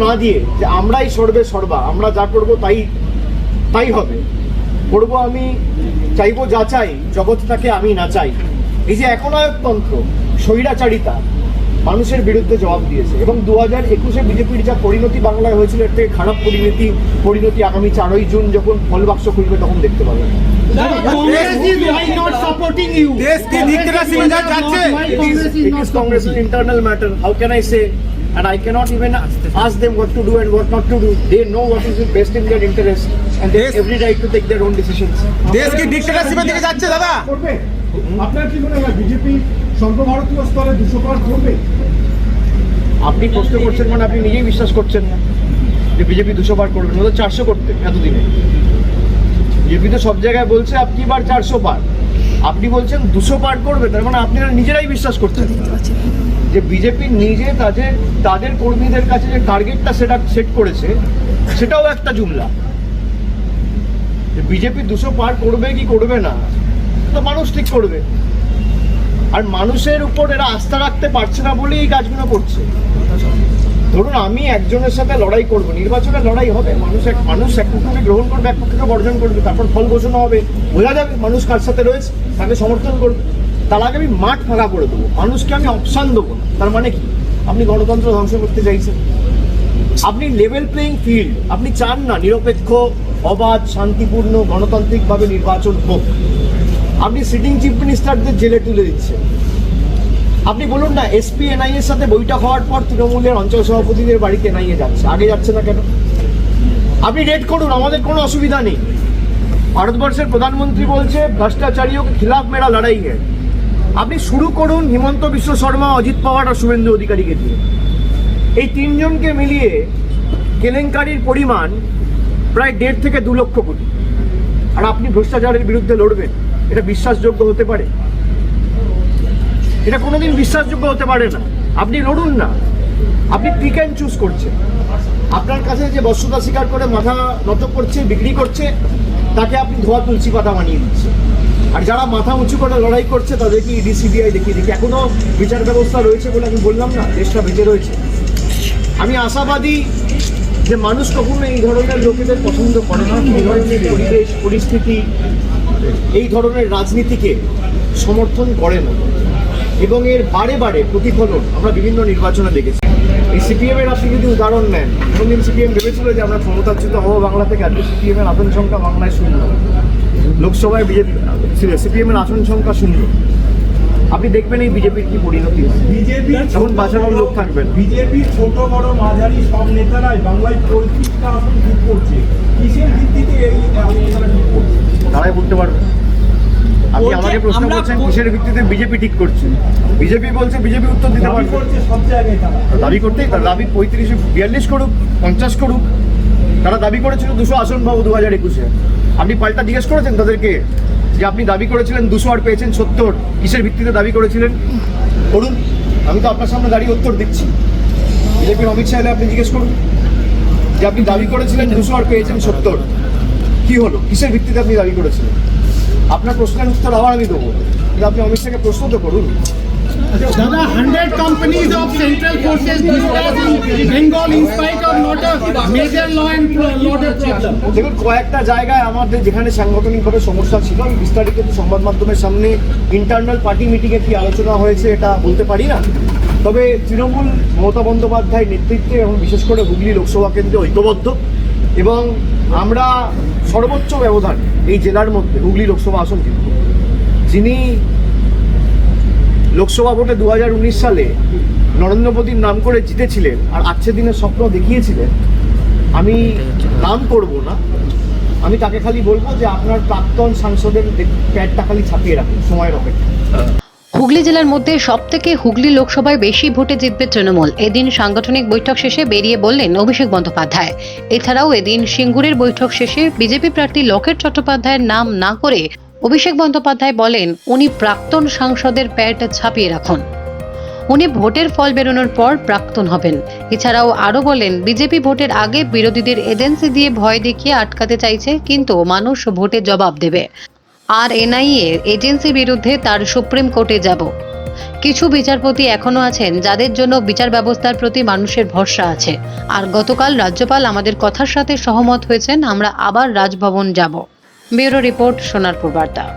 না দিয়ে যে আমরাই সর্বে সর্বা, আমরা যা করব তাই হবে, করবো আমি, চাইবো যা চাই, জগৎটাকে আমি না চাই, এই যে একনায়কতন্ত্র, স্বৈরাচারিতা মানুষের বিরুদ্ধে জবাব দিয়েছে। এবং 2021-এ বিজেপির যা পরিণতি বাংলায় হয়েছিল, এর থেকে খারাপ পরিণতি আগামী 4ই জুন যখন ফল বাক্স খুলবে তখন দেখতে পাবেন। Congress's internal matter. How can I say? And I cannot even ask them what to do and what not to do. They know what is best in their interest, and they have every right to take their own decisions. দেশ কি ডিক্টেটরশিপের দিকে যাচ্ছে দাদা? করবে? আপনার কি মনে হয় বিজেপি সর্বভারতীয় স্তরে 200 পার করবে? আপনি প্রশ্ন করছেন মানে আপনি নিজেই বিশ্বাস করছেন না যে বিজেপি 200 পার করবে, না তো 400 করতে এতদিনে। বিজেপি তো সব জায়গায় বলছে আপনি বার 400 পার, আপনি বলছেন 200 পার করবে, তার মানে আপনারা নিজেরাই বিশ্বাস করছেন যে বিজেপি নিজে তাদের কর্মীদের কাছে যে টার্গেটটা সেট করেছে সেটাও একটা জুমলা। বিজেপি 200 পার করবে কি করবে না তো মানুষ ঠিক করবে, আর মানুষের উপর এরা আস্থা রাখতে পারছে না বলেই এই কাজগুলো করছে। ধরুন আমি একজনের সাথে লড়াই করব, নির্বাচনের লড়াই হবে, মানুষ এক পক্ষকে গ্রহণ করবে, এক পক্ষকে বর্জন করবে, তারপর ফল ঘোষণা হবে, বোঝা যাবে মানুষ কার সাথে রয়েছে, তাকে সমর্থন করবে। তার আগে আমি মাঠ ফাঁকা করে দেবো, মানুষকে আমি অপশান দেবো না। তার মানে কি? আপনি গণতন্ত্র ধ্বংস করতে চাইছেন, আপনি লেভেল প্লেইং ফিল্ড আপনি চান না, নিরপেক্ষ, অবাধ, শান্তিপূর্ণ, গণতান্ত্রিকভাবে নির্বাচন হোক। আপনি সিটিং চিফ মিনিস্টারদের জেলে তুলে দিচ্ছেন। আপনি বলুন না, এসপি এনআইএ এর সাথে বৈঠক হওয়ার পর তৃণমূলের অঞ্চল সভাপতিদের বাড়িতে এনআইএ যাচ্ছে, আগে যাচ্ছে না কেন? আপনি রেড করুন, আমাদের কোনো অসুবিধা নেই। ভারতবর্ষের প্রধানমন্ত্রী বলছে ভ্রষ্টাচারিयों के खिलाफ मेरा लड़ाई है। আপনি শুরু করুন হিমন্ত বিশ্ব শর্মা, অজিত পাওয়ার আর শুভেন্দু অধিকারীকে দিয়ে। এই তিনজনকে মিলিয়ে কেলেঙ্কারির পরিমাণ প্রায় 1.5 থেকে 2 লক্ষ কোটি। আর আপনি ভ্রষ্টাচারের বিরুদ্ধে লড়বেন, এটা বিশ্বাসযোগ্য হতে পারে? এটা কোনোদিন বিশ্বাসযোগ্য হতে পারে না। আপনি লড়ুন না, আপনি পিক অ্যান্ড চুজ করছেন। আপনার কাছে যে বস্তুতা স্বীকার করে মাথা নত করছে, বিক্রি করছে, তাকে আপনি ধোয়া তুলসী পাতা বানিয়ে দিচ্ছেন। আর যারা মাথা উঁচু করে লড়াই করছে তাদেরকে ইডি সিবিআই দেখিয়ে দেখি এখনো বিচার ব্যবস্থা রয়েছে বলে আমি বললাম না, দেশটা বেঁচে রয়েছে। আমি আশাবাদী যে মানুষ কখনো এই ধরনের লোকেদের পছন্দ করে না, এই ধরনের পরিবেশ পরিস্থিতি, এই ধরনের রাজনীতিকে সমর্থন করে না, এবং এর বারে বারে প্রতিফলন আমরা বিভিন্ন নির্বাচনে দেখেছি। এই সিপিএমের আপনি যদি উদাহরণ নেন, কোনদিন সিপিএম ভেবেছিল যে আমরা ক্ষমতাচ্যুত হবো বাংলা থেকে? আজকে সিপিএমের আসন সংখ্যা বাংলায় 0, লোকসভায় সিপিএমের আসন সংখ্যা 0। আপনি দেখবেন এই বিজেপির কি পরিণতি হয়, বিজেপি তখন বাঁচানোর লোক থাকবেন। বিজেপি ছোট বড় মাঝারি সব নেতারাই বাংলায় 35টা আসন ঠিক করছে। কিসের ভিত্তিতে এই নেতারা ঠিক করছে তারাই বলতে পারবে। আপনি আমাকে প্রশ্ন করছেন কিসের ভিত্তিতে বিজেপি ঠিক করছে? বিজেপি বলছে, বিজেপি উত্তর দিতে পারবে। সব জায়গায় দাবি করতেই, তার দাবি 35-42 করুক, 50 করুক। তারা দাবি করেছিল 200 আসন পাবো 2021-এ। আপনি পাল্টা জিজ্ঞেস করেছেন তাদেরকে যে আপনি দাবি করেছিলেন 200 আর পেয়েছেন 70, কিসের ভিত্তিতে দাবি করেছিলেন? করুন, আমি তো আপনার সামনে দাঁড়িয়ে উত্তর দিচ্ছি। বিজেপির অমিত শাহ আপনি জিজ্ঞেস করুন যে আপনি দাবি করেছিলেন 200 আর পেয়েছেন 70, কি হলো, কিসের ভিত্তিতে আপনি দাবি করেছিলেন? আপনার প্রশ্নের উত্তর আবার আমি দেবো, কিন্তু আপনি অমিত শাহকে প্রশ্ন তো করুন। Dada, 100 companies of central forces dispatched in Bengal in spite of not a major law and order problem. দেখুন, কয়েকটা জায়গায় আমাদের যেখানে সাংগঠনিকভাবে সমস্যা ছিল, আমি বিস্তারিত সংবাদ মাধ্যমের সামনে ইন্টারনাল পার্টি মিটিংয়ে কি আলোচনা হয়েছে এটা বলতে পারি না। তবে তৃণমূল মমতা বন্দ্যোপাধ্যায়ের নেতৃত্বে এবং বিশেষ করে হুগলি লোকসভা কেন্দ্রে ঐক্যবদ্ধ, এবং আমরা সর্বোচ্চ ব্যবধান এই জেলার মধ্যে হুগলি লোকসভা আসন জিতব। যিনি লোকসভা ভোটে 2019 সালে নরেন্দ্র মোদীর নাম করে জিতেছিলেন আর আজকের দিনের স্বপ্ন দেখিয়েছিলেন, আমি নাম করব না, আমি তাকে খালি বলবো যে আপনার প্রাক্তন সাংসদের প্যাডটা খালি ছাপিয়ে রাখুন সময়ের অপেক্ষা। হুগলি জেলার মধ্যে সবথেকে হুগলি লোকসভায় বেশি ভোটে জিতবে তৃণমূল, এদিন সাংগঠনিক বৈঠক শেষে বেরিয়ে বললেন অভিষেক বন্দ্যোপাধ্যায়। এছাড়াও এদিন সিঙ্গুরের বৈঠক শেষে বিজেপি প্রার্থী লকেট চট্টোপাধ্যায়ের নাম না করে অভিষেক বন্দ্যোপাধ্যায় বলেন উনি প্রাক্তন সাংসদের প্যাড ছাপিয়ে রাখুন, উনি ভোটের ফল বেরোনোর পর প্রাক্তন হবেন। এছাড়াও আরও বলেন বিজেপি ভোটের আগে বিরোধীদের এজেন্সি দিয়ে ভয় দেখিয়ে আটকাতে চাইছে, কিন্তু মানুষ ভোটে জবাব দেবে। আর এনআইএ এজেন্সির বিরুদ্ধে তার সুপ্রিম কোর্টে যাব। কিছু বিচারপতি এখনো আছেন যাদের জন্য বিচার ব্যবস্থার প্রতি মানুষের ভরসা আছে। আর গতকাল রাজ্যপাল আমাদের কথার সাথে সহমত হয়েছেন, আমরা আবার রাজভবন যাব। ব্যুরো রিপোর্ট, সোনারপুর বার্তা।